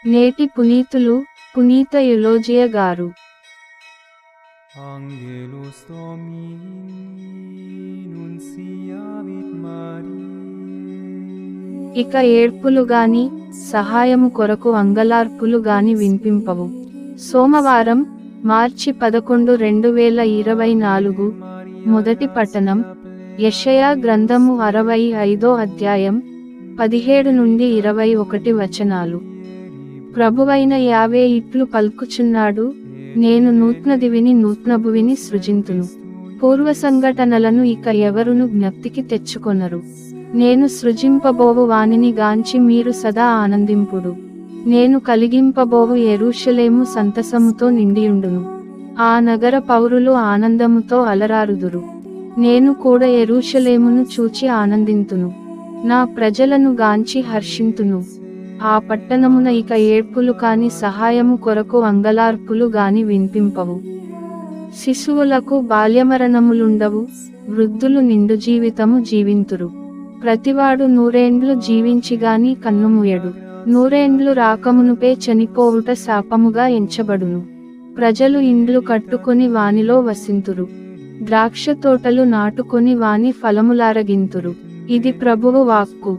నేటి పునీతులు పునీత యులోజియ గారు. Angelus Domini nunciavit Mariae. ఇక ఏడ్పులు గాని సహాయము కొరకు అంగలార్పులు గాని వినిపింపవు. సోమవారం మార్చి 11, 2024. మొదటి పట్టణం యెషయా గ్రంథము 65వ అధ్యాయం 17 నుండి 21 వచనాలు. ప్రభువైన యావే ఇట్లు పల్కుచున్నాడు, నేను నూత్నదివిని నూత్నభువిని సృజింతును. పూర్వ సంఘటనలను ఇక ఎవరును జ్ఞప్తికి తెచ్చుకొనరు. నేను సృజింపబోవు వానిని గాంచి మీరు సదా ఆనందింపుడు. నేను కలిగింపబోవు యెరూషలేము సంతసముతో నిండియుండును. ఆ నగర పౌరులు ఆనందముతో అలరారుదురు. నేను కూడా యెరూషలేమును చూచి ఆనందింతును, నా ప్రజలను గాంచి హర్షింతును. ఆ పట్టణమున ఇక ఏడ్పులు కాని సహాయము కొరకు అంగలార్పులు గాని వినిపింపవు. శిశువులకు బాల్యమరణములుండవు, వృద్ధులు నిండు జీవితము జీవింతురు. ప్రతివాడు 100 ఏండ్లు జీవించిగాని కన్నుమూయడు. 100 ఏండ్లు రాకమునుపే చనిపోవుట శాపముగా ఎంచబడును. ప్రజలు ఇండ్లు కట్టుకొని వానిలో వసింతురు, ద్రాక్ష తోటలు నాటుకొని వాని ఫలములారగింతురు. ఇది ప్రభువు వాక్కు.